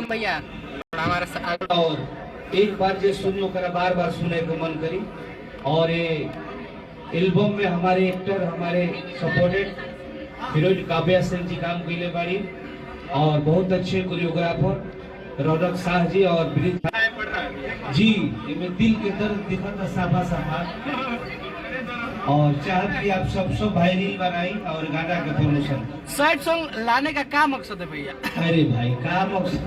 भैया हमारे और एक बार जो सुनो करा बार बार सुने को मन करी। और ये एल्बम में हमारे एक्टर हमारे सपोर्टेड हीरोइन काव्या सेन जी काम कैले बाड़ी और बहुत अच्छे कोरियोग्राफर रौनक शाह जी और ब्रिज जी इनमें दिल के दर्द दिखा था साफा साफा। और चाहत कि आप सब वायरल बनाई और गाना का प्रमोशन सैड सॉन्ग लाने का क्या मकसद है भैया? अरे भाई का मकसद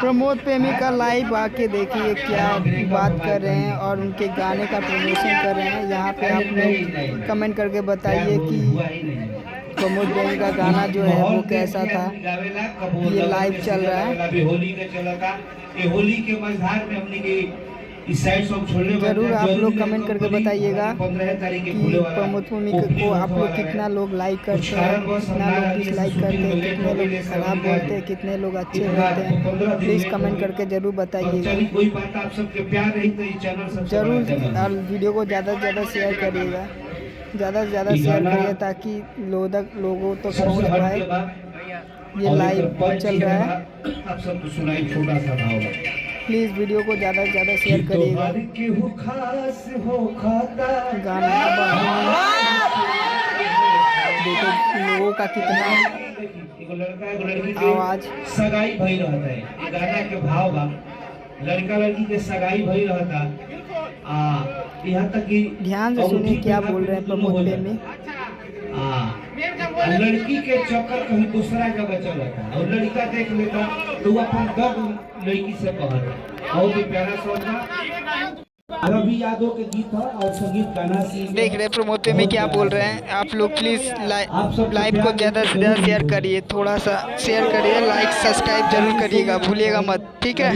प्रमोद प्रेमी का लाइव आके देखिए क्या बात कर रहे हैं और उनके गाने का प्रमोशन कर रहे हैं। यहाँ पे आप लोग कमेंट करके बताइए कि प्रमोद प्रेमी का गाना जो है वो कैसा था। ये लाइव चल रहा है, अभी होली का चला था। ये होली के मझधार में हमने के इस साइड सॉन्ग छोड़ने जरूर आप लोग कमेंट करके बताइएगा 15 तारीख कि के खुले वाला प्रमोद प्रेमी को आप लोग कितना लोग लाइक करते हैं, कितना लोग डिसलाइक करते हैं, कितने लोग खराब बोलते हैं, कितने लोग अच्छे बोलते हैं। प्लीज़ कमेंट करके जरूर बताइएगा। कोई बात आप सबके प्यार रही तो ये चैनल सबसे जरूर और वीडियो को ज़्यादा से ज़्यादा शेयर करिएगा, ज़्यादा से ज़्यादा शेयर करिए ताकि लोगों तक पहुँच पाए। ये लाइव चल रहा है, आप सबको सुनाई छोटा सा भाव। प्लीज़ वीडियो को ज़्यादा से ज़्यादा शेयर करिएगा। गाना देखो लोगों का कितना आवाज़ सगाई भई रहता है। ये गाना के भाव बा लड़का लड़की के सगाई भई रहता। यहाँ तक कि ध्यान से सुनिए क्या बोल रहे हैं प्रमोद प्रेमी। लड़की के चक्कर कहीं दूसरा जगह चला था और लड़का देख लेता तो अपन दर्द लड़की से कहता। बहुत ही प्यारा सॉन्ग था। रवि यादव के गीत था और संगीत गाना देख रहे प्रमोद प्रेमी क्या बोल रहे हैं। आप लोग प्लीज़ लाइव को ज़्यादा से ज़्यादा शेयर करिए, थोड़ा सा शेयर करिए, लाइक सब्सक्राइब जरूर करिएगा, भूलिएगा मत, ठीक है।